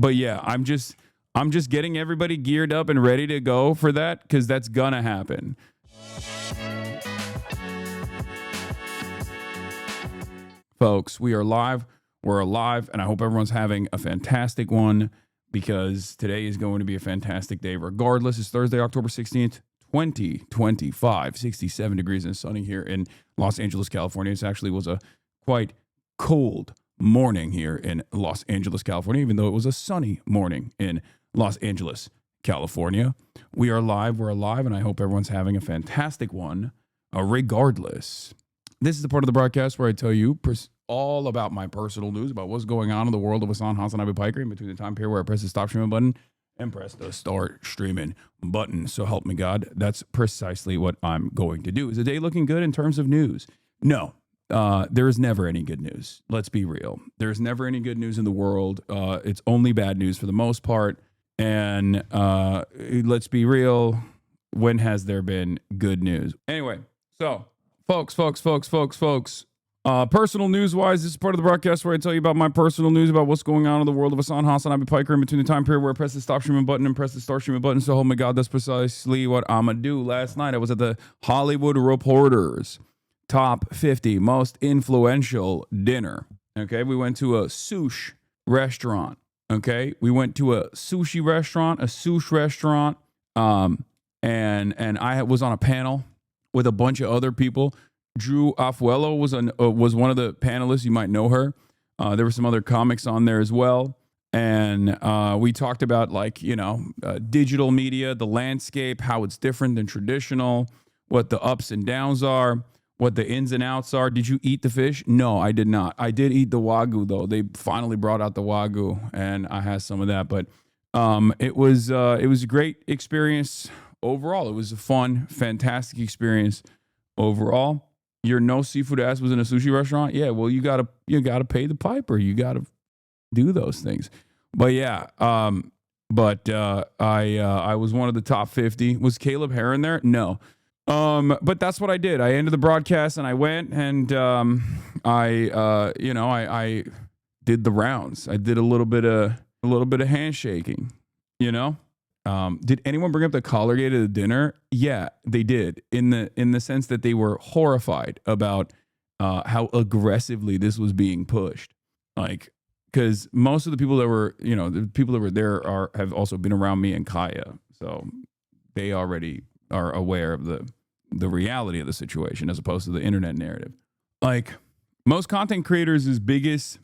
But yeah, I'm just getting everybody geared up and ready to go for that, because that's gonna happen. Folks, we are live. We're alive, and I hope everyone's having a fantastic one, because today is going to be a fantastic day regardless. It's Thursday, October 16th, 2025, 67 degrees and sunny here in Los Angeles, California. It actually was a quite cold morning here in Los Angeles, California, even though it was a sunny morning in Los Angeles, California. We are live, we're alive, and I hope everyone's having a fantastic one, regardless. This is the part of the broadcast where I tell you all about my personal news, about what's going on in the world of HasanAbi Piker in between the time period where I press the stop streaming button and press the start streaming button. So help me God, that's precisely what I'm going to do. Is the day looking good in terms of news? No. There is never any good news. Let's be real. There's never any good news in the world. It's only bad news for the most part. And let's be real. When has there been good news? Anyway, so folks. Personal news-wise, this is part of the broadcast where I tell you about my personal news about what's going on in the world of HasanAbi Piker in between the time period where I press the stop streaming button and press the start streaming button. So, oh my God, that's precisely what I'm going to do. Last night, I was at the Hollywood Reporter's Top 50 Most Influential Dinner. Okay, we went to a sushi restaurant. Okay, we went to a sushi restaurant, and I was on a panel with a bunch of other people. Drew Afuelo was one of the panelists. You might know her. There were some other comics on there as well. And we talked about, digital media, the landscape, how it's different than traditional, what the ups and downs are, what the ins and outs are. Did you eat the fish? No, I did not. I did eat the Wagyu, though. They finally brought out the Wagyu, and I had some of that. But it was a great experience overall. It was a fun, fantastic experience overall. Your no seafood ass was in a sushi restaurant? Yeah, well, you gotta pay the piper. You gotta do those things. But yeah, I was one of the top 50. Was Caleb Heron there? No. But that's what I did. I ended the broadcast and I went and I did the rounds. I did a little bit of handshaking, Did anyone bring up the collar gate at the dinner? Yeah, they did. In the sense that they were horrified about how aggressively this was being pushed. Because most of the people that were, the people that were there have also been around me and Kaya, so they already are aware of the reality of the situation as opposed to the internet narrative. Most content creators' biggest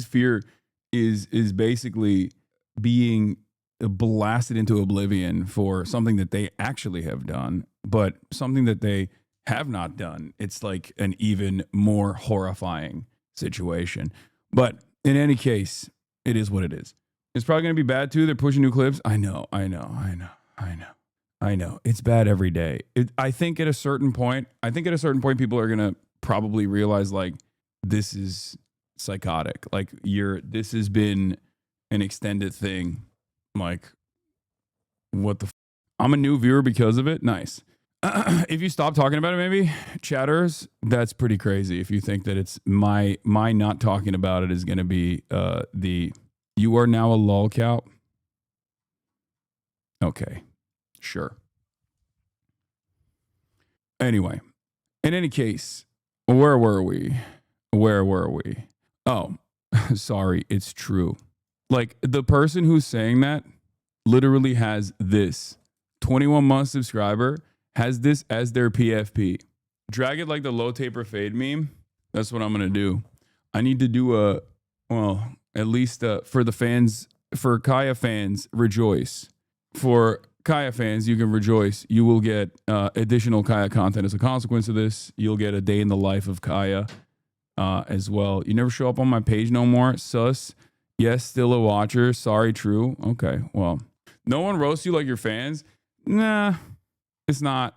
fear is basically being blasted into oblivion for something that they actually have done, but something that they have not done. It's like an even more horrifying situation. But in any case, it is what it is. It's probably going to be bad too. They're pushing new clips. I know. It's bad every day. I think at a certain point, people are going to probably realize this is psychotic. This has been an extended thing. What the I'm a new viewer because of it. Nice. If you stop talking about it, maybe chatters, that's pretty crazy. If you think that it's my not talking about it is going to be you are now a lolcow. Okay, sure. Anyway, in any case, where were we? Oh, sorry, it's true. The person who's saying that literally has this 21-month subscriber, has this as their PFP. Drag it like the low taper fade meme. That's what I'm going to do. I need to do at least for the fans, for Kaya fans, rejoice. For Kaya fans, you can rejoice. You will get additional Kaya content as a consequence of this. You'll get a day in the life of Kaya as well. You never show up on my page no more. Sus. Yes, still a watcher. Sorry, true. Okay, well, no one roasts you like your fans? Nah, it's not.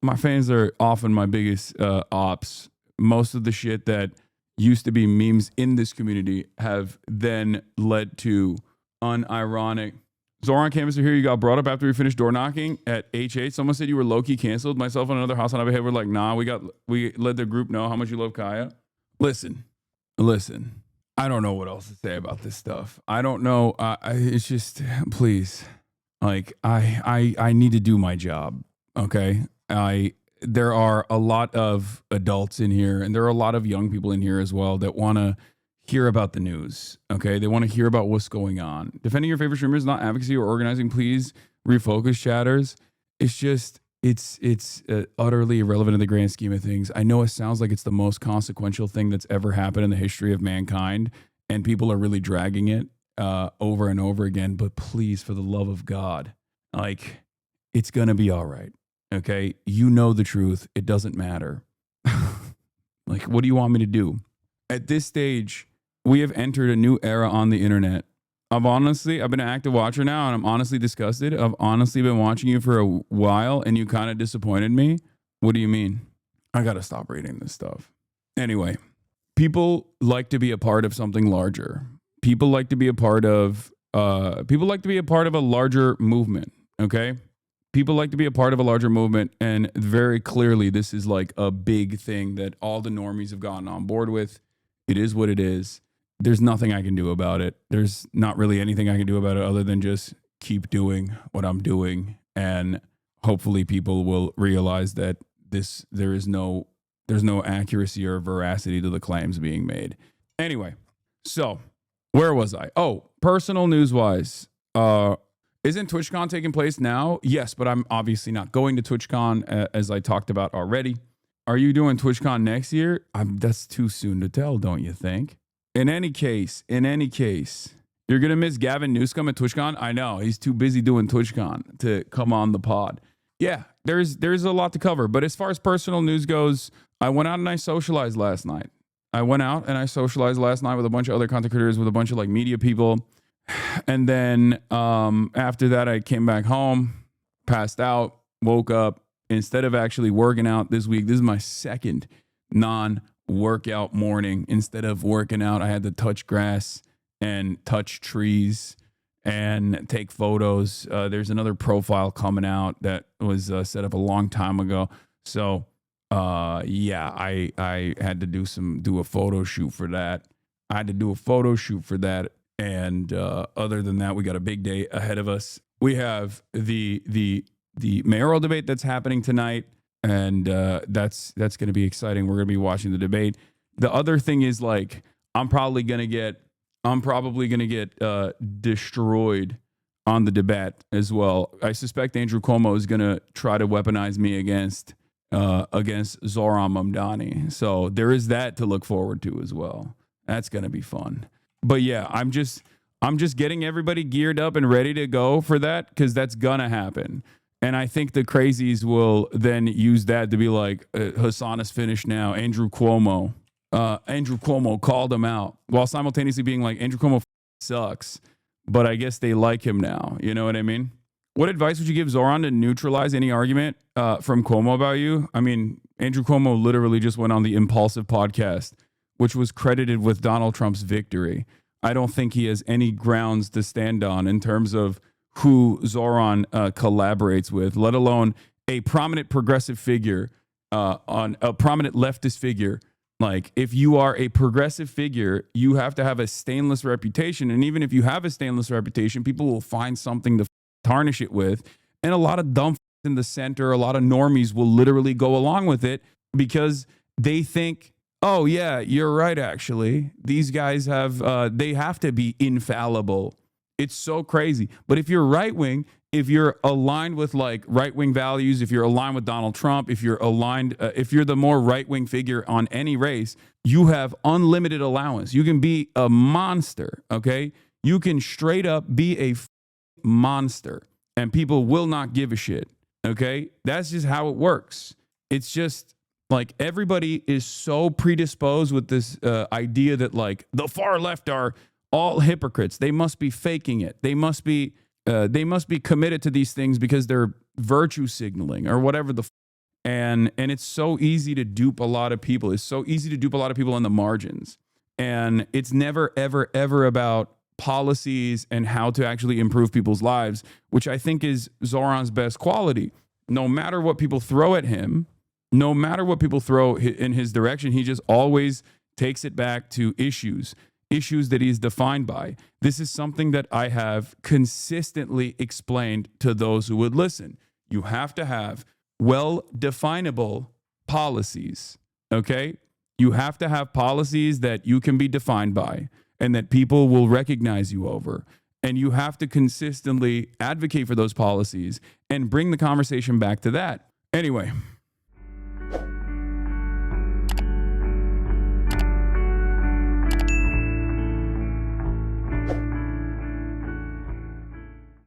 My fans are often my biggest ops. Most of the shit that used to be memes in this community have then led to unironic. Zoran Canvasser here, you got brought up after we finished door knocking at H8. Someone said you were low-key canceled. Myself and another HasanAbi head were like, nah, we let the group know how much you love Kaya. Listen. I don't know what else to say about this stuff. I don't know. It's just, please, like, I need to do my job. Okay. There are a lot of adults in here, and there are a lot of young people in here as well that want to hear about the news. Okay. They want to hear about what's going on. Defending your favorite streamers, not advocacy or organizing. Please refocus, chatters. It's just, it's utterly irrelevant in the grand scheme of things. I know it sounds like it's the most consequential thing that's ever happened in the history of mankind, and people are really dragging it over and over again. But please, for the love of God, like, it's gonna be all right. Okay, you know the truth. It doesn't matter. Like, what do you want me to do? At this stage, we have entered a new era on the internet. I've been an active watcher now, and I'm honestly disgusted. I've honestly been watching you for a while, and you kind of disappointed me. What do you mean? I got to stop reading this stuff. Anyway, people like to be a part of something larger. People like to be a part of a larger movement, okay? People like to be a part of a larger movement, and very clearly this is like a big thing that all the normies have gotten on board with. It is what it is. There's nothing I can do about it. There's not really anything I can do about it other than just keep doing what I'm doing. And hopefully people will realize that there's no accuracy or veracity to the claims being made. Anyway, so where was I? Oh, personal news wise, isn't TwitchCon taking place now? Yes, but I'm obviously not going to TwitchCon as I talked about already. Are you doing TwitchCon next year? That's too soon to tell, don't you think? In any case, you're going to miss Gavin Newscomb at TwitchCon? I know, he's too busy doing TwitchCon to come on the pod. Yeah, there's a lot to cover. But as far as personal news goes, I went out and I socialized last night. with a bunch of other content creators, with a bunch of like media people. And then after that, I came back home, passed out, woke up. Instead of actually working out this week, this is my second non-workout morning. Instead of working out, I had to touch grass and touch trees and take photos. There's another profile coming out that was set up a long time ago. So yeah, I had to do a photo shoot for that. And other than that, we got a big day ahead of us. We have the mayoral debate that's happening tonight, and that's going to be exciting. We're going to be watching the debate. The other thing is, like, I'm probably going to get destroyed on the debate as well. I suspect Andrew Cuomo is going to try to weaponize me against Zoran Mamdani. So there is that to look forward to as well. That's going to be fun. But yeah, I'm just getting everybody geared up and ready to go for that, because that's gonna happen. And I think the crazies will then use that to be like, Hasan is finished now. Andrew Cuomo called him out, while simultaneously being like, Andrew Cuomo sucks, but I guess they like him now. You know what I mean? What advice would you give Zoran to neutralize any argument from Cuomo about you? I mean, Andrew Cuomo literally just went on the Impulsive podcast, which was credited with Donald Trump's victory. I don't think he has any grounds to stand on in terms of who Zoran collaborates with, let alone a prominent progressive figure, on a prominent leftist figure. Like, if you are a progressive figure, you have to have a stainless reputation. And even if you have a stainless reputation, people will find something to tarnish it with. And a lot of dumb in the center, a lot of normies will literally go along with it because they think, oh yeah, you're right. Actually, these guys they have to be infallible. It's so crazy. But if you're right wing, if you're aligned with like right wing values, if you're aligned with Donald Trump, if you're aligned, if you're the more right wing figure on any race, you have unlimited allowance. You can be a monster. Okay, you can straight up be a monster, and people will not give a shit. Okay, that's just how it works. It's just, like, everybody is so predisposed with this idea that, like, the far left are all hypocrites. They must be faking it. They must be committed to these things because they're virtue signaling or whatever and it's so easy to dupe a lot of people. It's so easy to dupe a lot of people on the margins. And it's never, ever, ever about policies and how to actually improve people's lives, which I think is Zoran's best quality. No matter what people throw at him, no matter what people throw in his direction, he just always takes it back to issues. issues that he's defined by. This is something that I have consistently explained to those who would listen. You have to have well-definable policies, okay? You have to have policies that you can be defined by and that people will recognize you over. And you have to consistently advocate for those policies and bring the conversation back to that. Anyway,